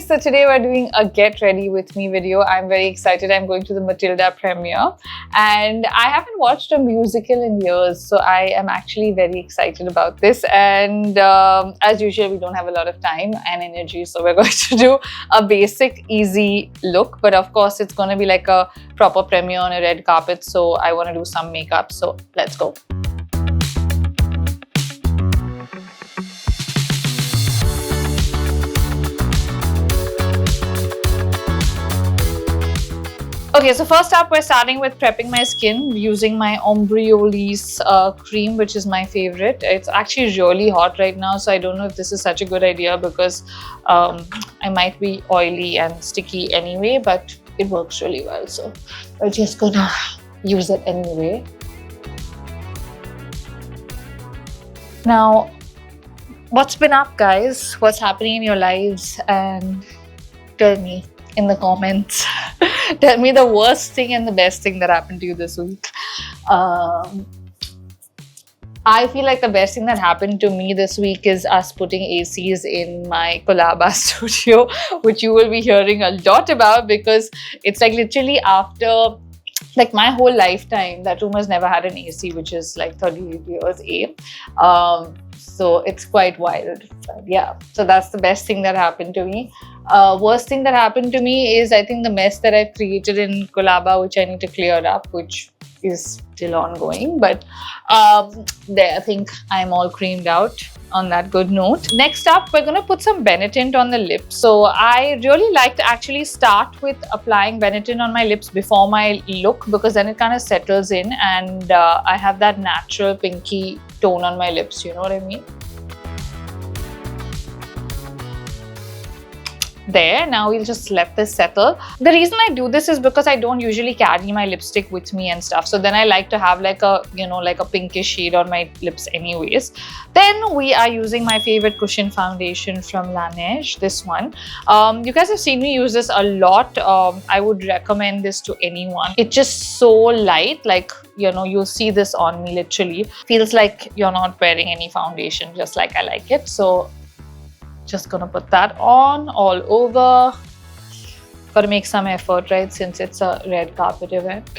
guys, so today we're doing a get ready with me video. I'm very excited. I'm going to the Matilda premiere and I haven't watched a musical in years, so I am actually very excited about this. And as usual, we don't have a lot of time and energy, so we're going to do a basic easy look, but of course it's going to be like a proper premiere on a red carpet, so I want to do some makeup, so let's go. Okay, so first up, we're starting with prepping my skin using my Embryolisse cream, which is my favorite. It's actually really hot right now, so I don't know if this is such a good idea because I might be oily and sticky anyway, but it works really well, so we're just gonna use it anyway. Now, what's been up, guys? What's happening in your lives? And tell me in the comments. Tell me the worst thing and the best thing that happened to you this week. I feel like the best thing that happened to me this week is us putting ACs in my Colaba studio, which you will be hearing a lot about because it's like literally after like my whole lifetime, that room has never had an AC, which is like 38 years. So it's quite wild. But yeah, so that's the best thing that happened to me. Worst thing that happened to me is I think the mess that I've created in Colaba, which I need to clear up, which is still ongoing. But there, I think I'm all creamed out on that good note. Next up, we're going to put some Benetint on the lips. So I really like to actually start with applying Benetint on my lips before my look because then it kind of settles in and I have that natural pinky tone on my lips, you know what I mean? There, now we'll just let this settle. The reason I do this is because I don't usually carry my lipstick with me and stuff, so then I like to have like a, you know, like a pinkish shade on my lips anyways. Then we are using my favorite cushion foundation from LANEIGE, this one. You guys have seen me use this a lot. I would recommend this to anyone. It's just so light, like, you know, you'll see this on me literally. Feels like you're not wearing any foundation, just like I like it. So just gonna put that on all over. Gotta make some effort, right, since it's a red carpet event.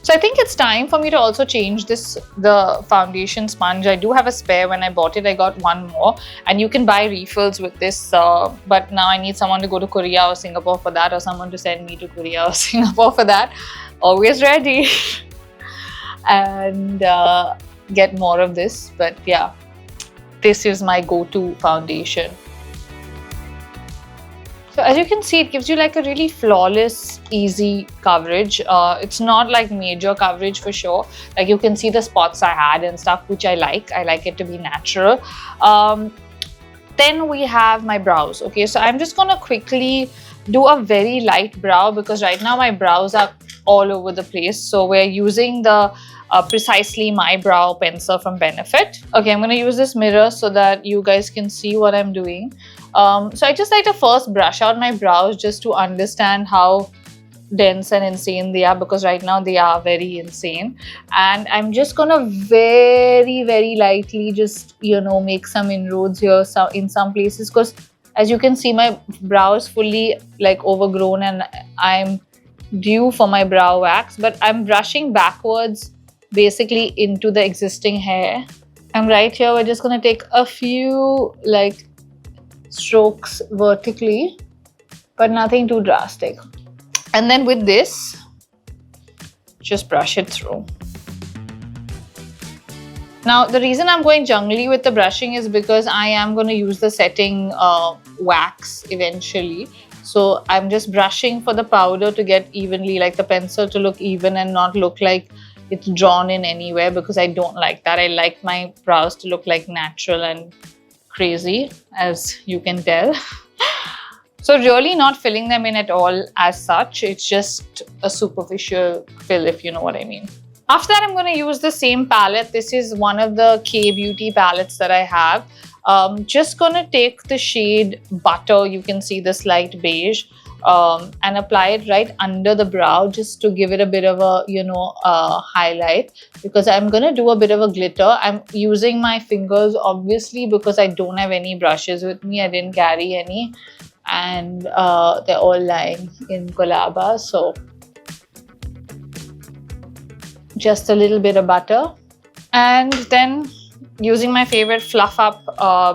So I think it's time for me to also change the foundation sponge. I do have a spare. When I bought it, I got one more, and you can buy refills with this, but now I need someone to go to Korea or Singapore for that, or someone to send me to Korea or Singapore for that. Always ready. And get more of this, but yeah, this is my go-to foundation. So as you can see, it gives you like a really flawless, easy coverage. It's not like major coverage for sure. Like you can see the spots I had and stuff, which I like. I like it to be natural. Then we have my brows. Okay, so I'm just gonna quickly do a very light brow because right now my brows are all over the place. So we're using the Precisely My Brow pencil from Benefit. Okay, I'm going to use this mirror so that you guys can see what I'm doing. So I just like to first brush out my brows just to understand how dense and insane they are, because right now they are very insane. And I'm just going to very, very lightly just, you know, make some inroads here in some places, because as you can see, my brow is fully like overgrown and I'm due for my brow wax, but I'm brushing backwards basically into the existing hair. And right here, we're just going to take a few like strokes vertically, but nothing too drastic. And then with this, just brush it through. Now, the reason I'm going jungly with the brushing is because I am going to use the setting wax eventually. So I'm just brushing for the powder to get evenly, like the pencil to look even and not look like it's drawn in anywhere, because I don't like that. I like my brows to look like natural and crazy, as you can tell. So really not filling them in at all as such. It's just a superficial fill, if you know what I mean. After that, I'm going to use the same palette. This is one of the K-Beauty palettes that I have. Just going to take the shade Butter. You can see this light beige. and apply it right under the brow just to give it a bit of a, you know, highlight, because I'm gonna do a bit of a glitter. I'm using my fingers obviously because I don't have any brushes with me. I didn't carry any, and they're all lying in Colaba. So just a little bit of butter, and then using my favorite Fluff Up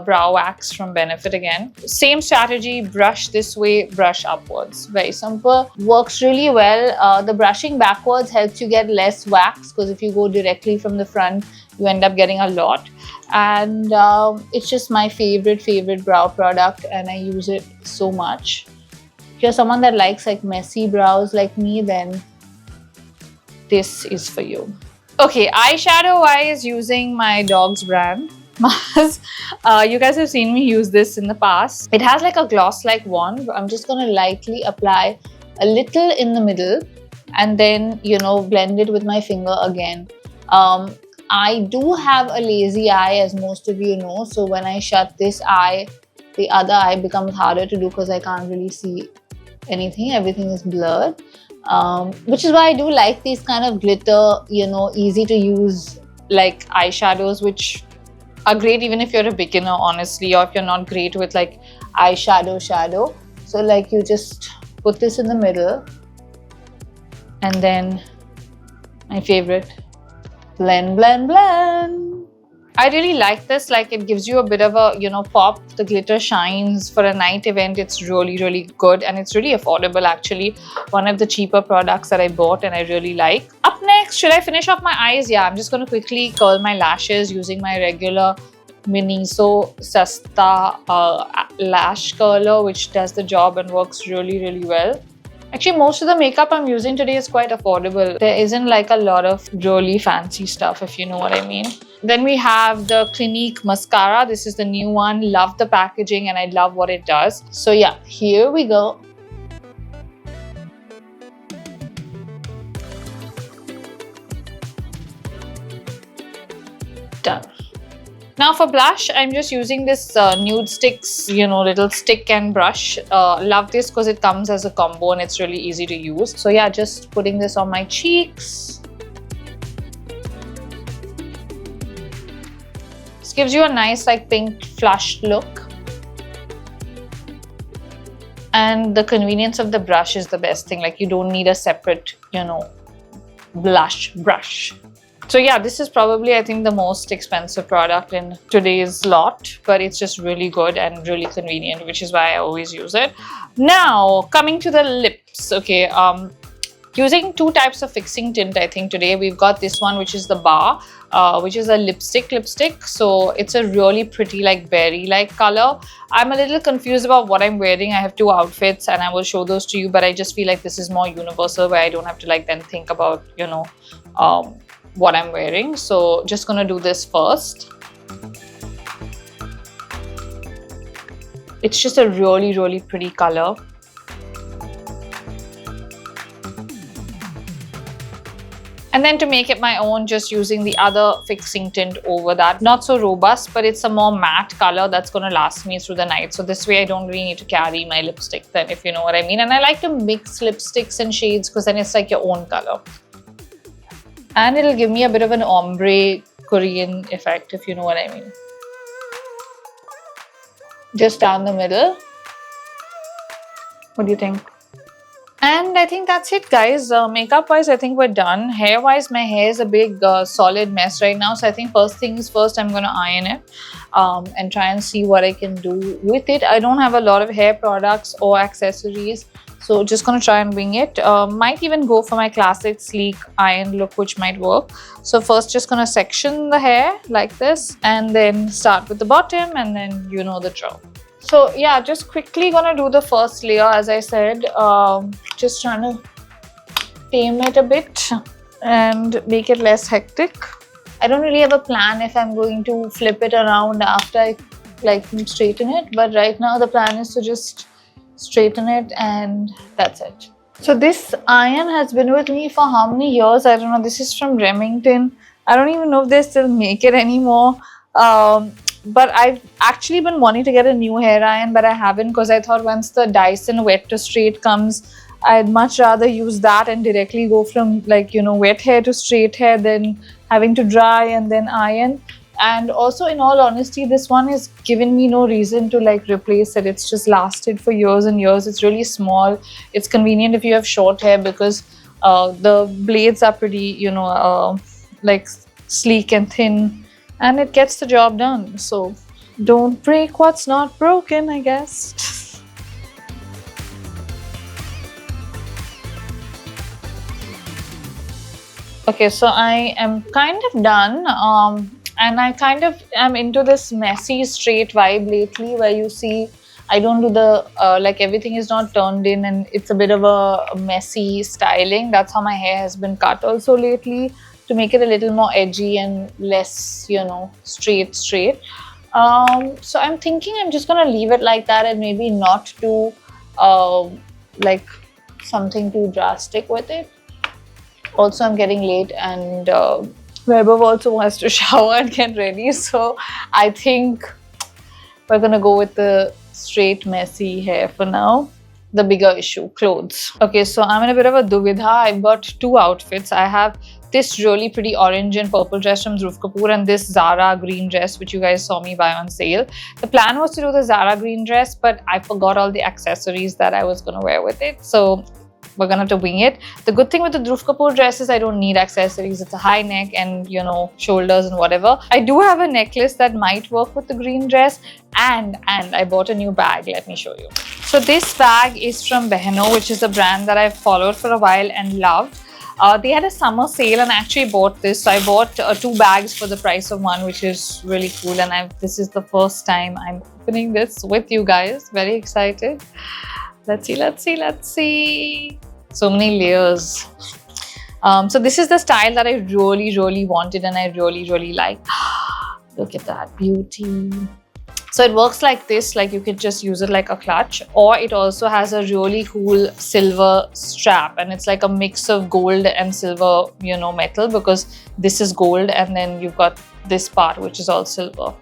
brow wax from Benefit again. Same strategy, brush this way, brush upwards. Very simple. Works really well. The brushing backwards helps you get less wax, because if you go directly from the front, you end up getting a lot. And it's just my favorite brow product, and I use it so much. If you're someone that likes like messy brows like me, then this is for you. Okay, eyeshadow wise, using my dog's brand, Mars. You guys have seen me use this in the past. It has like a gloss like wand. I'm just gonna lightly apply a little in the middle, and then, you know, blend it with my finger again. I do have a lazy eye, as most of you know, so when I shut this eye, the other eye becomes harder to do because I can't really see anything. Everything is blurred. Which is why I do like these kind of glitter, you know, easy to use like eyeshadows, which are great even if you're a beginner, honestly, or if you're not great with like eyeshadow. So like you just put this in the middle, and then my favorite, blend. I really like this. Like, it gives you a bit of a, you know, pop. The glitter shines. For a night event, it's really good, and it's really affordable actually. One of the cheaper products that I bought and I really like. Up next, should I finish off my eyes? Yeah, I'm just going to quickly curl my lashes using my regular Miniso Sasta lash curler, which does the job and works really well. Actually, most of the makeup I'm using today is quite affordable. There isn't like a lot of really fancy stuff, if you know what I mean. Then we have the Clinique mascara. This is the new one. Love the packaging and I love what it does. So yeah, here we go. Done. Now for blush, I'm just using this Nudestix, you know, little stick and brush. Love this because it comes as a combo and it's really easy to use. So yeah, just putting this on my cheeks. This gives you a nice like pink flushed look. And the convenience of the brush is the best thing. Like, you don't need a separate, you know, blush brush. So yeah, this is probably, I think, the most expensive product in today's lot, but it's just really good and really convenient, which is why I always use it. Now, coming to the lips, okay, using two types of fixing tint, I think today. We've got this one, which is the Bar, which is a lipstick. So it's a really pretty, like, berry-like color. I'm a little confused about what I'm wearing. I have two outfits and I will show those to you, but I just feel like this is more universal, where I don't have to like then think about, you know, what I'm wearing. So just gonna do this first. It's just a really pretty color. And then to make it my own, just using the other fixing tint over that. Not so robust, but it's a more matte color that's gonna last me through the night. So this way I don't really need to carry my lipstick then, if you know what I mean. And I like to mix lipsticks and shades because then it's like your own color. And it'll give me a bit of an ombre Korean effect, if you know what I mean. Just down the middle. What do you think? And I think that's it, guys. Makeup wise, I think we're done. Hair wise, my hair is a big solid mess right now. So I think first things first, I'm going to iron it and try and see what I can do with it. I don't have a lot of hair products or accessories. So just gonna try and wing it. Might even go for my classic sleek iron look, which might work. So first just gonna section the hair like this, and then start with the bottom, and then you know the drill. So yeah, just quickly gonna do the first layer, as I said. Just trying to tame it a bit and make it less hectic. I don't really have a plan if I'm going to flip it around after I like straighten it, but right now the plan is to just straighten it, and that's it. So this iron has been with me for how many years? I don't know. This is from Remington. I don't even know if they still make it anymore. But I've actually been wanting to get a new hair iron, but I haven't, because I thought once the Dyson wet to straight comes, I'd much rather use that and directly go from, like, you know, wet hair to straight hair than having to dry and then iron. And also, in all honesty, this one has given me no reason to like replace it. It's just lasted for years and years. It's really small. It's convenient if you have short hair, because the blades are pretty, you know, like sleek and thin, and it gets the job done. So don't break what's not broken, I guess. Okay, so I am kind of done. And I kind of am into this messy straight vibe lately, where you see I don't do the like everything is not turned in and it's a bit of a messy styling. That's how my hair has been cut also lately, to make it a little more edgy and less, you know, straight. So I'm thinking I'm just gonna leave it like that and maybe not do like something too drastic with it. Also, I'm getting late, and Vaibhav also wants to shower and get ready, so I think we're gonna go with the straight messy hair for now. The bigger issue, clothes. Okay, so I'm in a bit of a duvidha. I've got two outfits. I have this really pretty orange and purple dress from Dhruv Kapoor and this Zara green dress, which you guys saw me buy on sale. The plan was to do the Zara green dress, but I forgot all the accessories that I was gonna wear with it, so we're gonna have to wing it. The good thing with the Dhruv Kapoor dress is I don't need accessories. It's a high neck and, you know, shoulders and whatever. I do have a necklace that might work with the green dress, and I bought a new bag. Let me show you. So this bag is from Behno, which is a brand that I've followed for a while and loved. They had a summer sale and I actually bought this. So I bought two bags for the price of one, which is really cool. And this is the first time I'm opening this with you guys. Very excited. Let's see. So many layers. So this is the style that I really wanted and I really like. Look at that beauty. So it works like this, like you could just use it like a clutch, or it also has a really cool silver strap, and it's like a mix of gold and silver, you know, metal, because this is gold and then you've got this part which is all silver.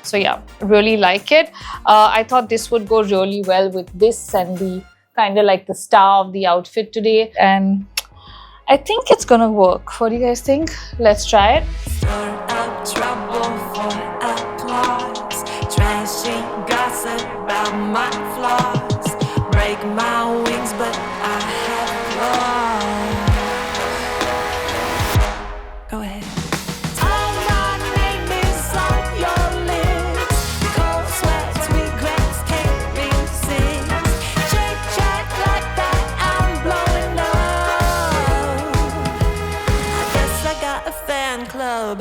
So yeah, really like it. I thought this would go really well with this and be kind of like the star of the outfit today, and I think it's gonna work. What do you guys think? Let's try it. Gossip about my flaws, break my wings, but I have claws. Go ahead. All my name is on your lips. Cold sweats, regrets, can't resist. Shake, shake like that, I'm blowing up. I guess I got a fan club.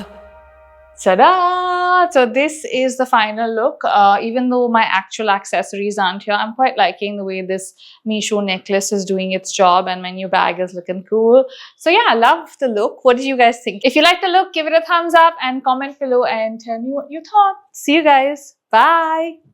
Ta-da! So this is the final look. Even though my actual accessories aren't here, I'm quite liking the way this Misho necklace is doing its job and my new bag is looking cool. So yeah, I love the look. What did you guys think? If you like the look, give it a thumbs up and comment below and tell me what you thought. See you guys. Bye!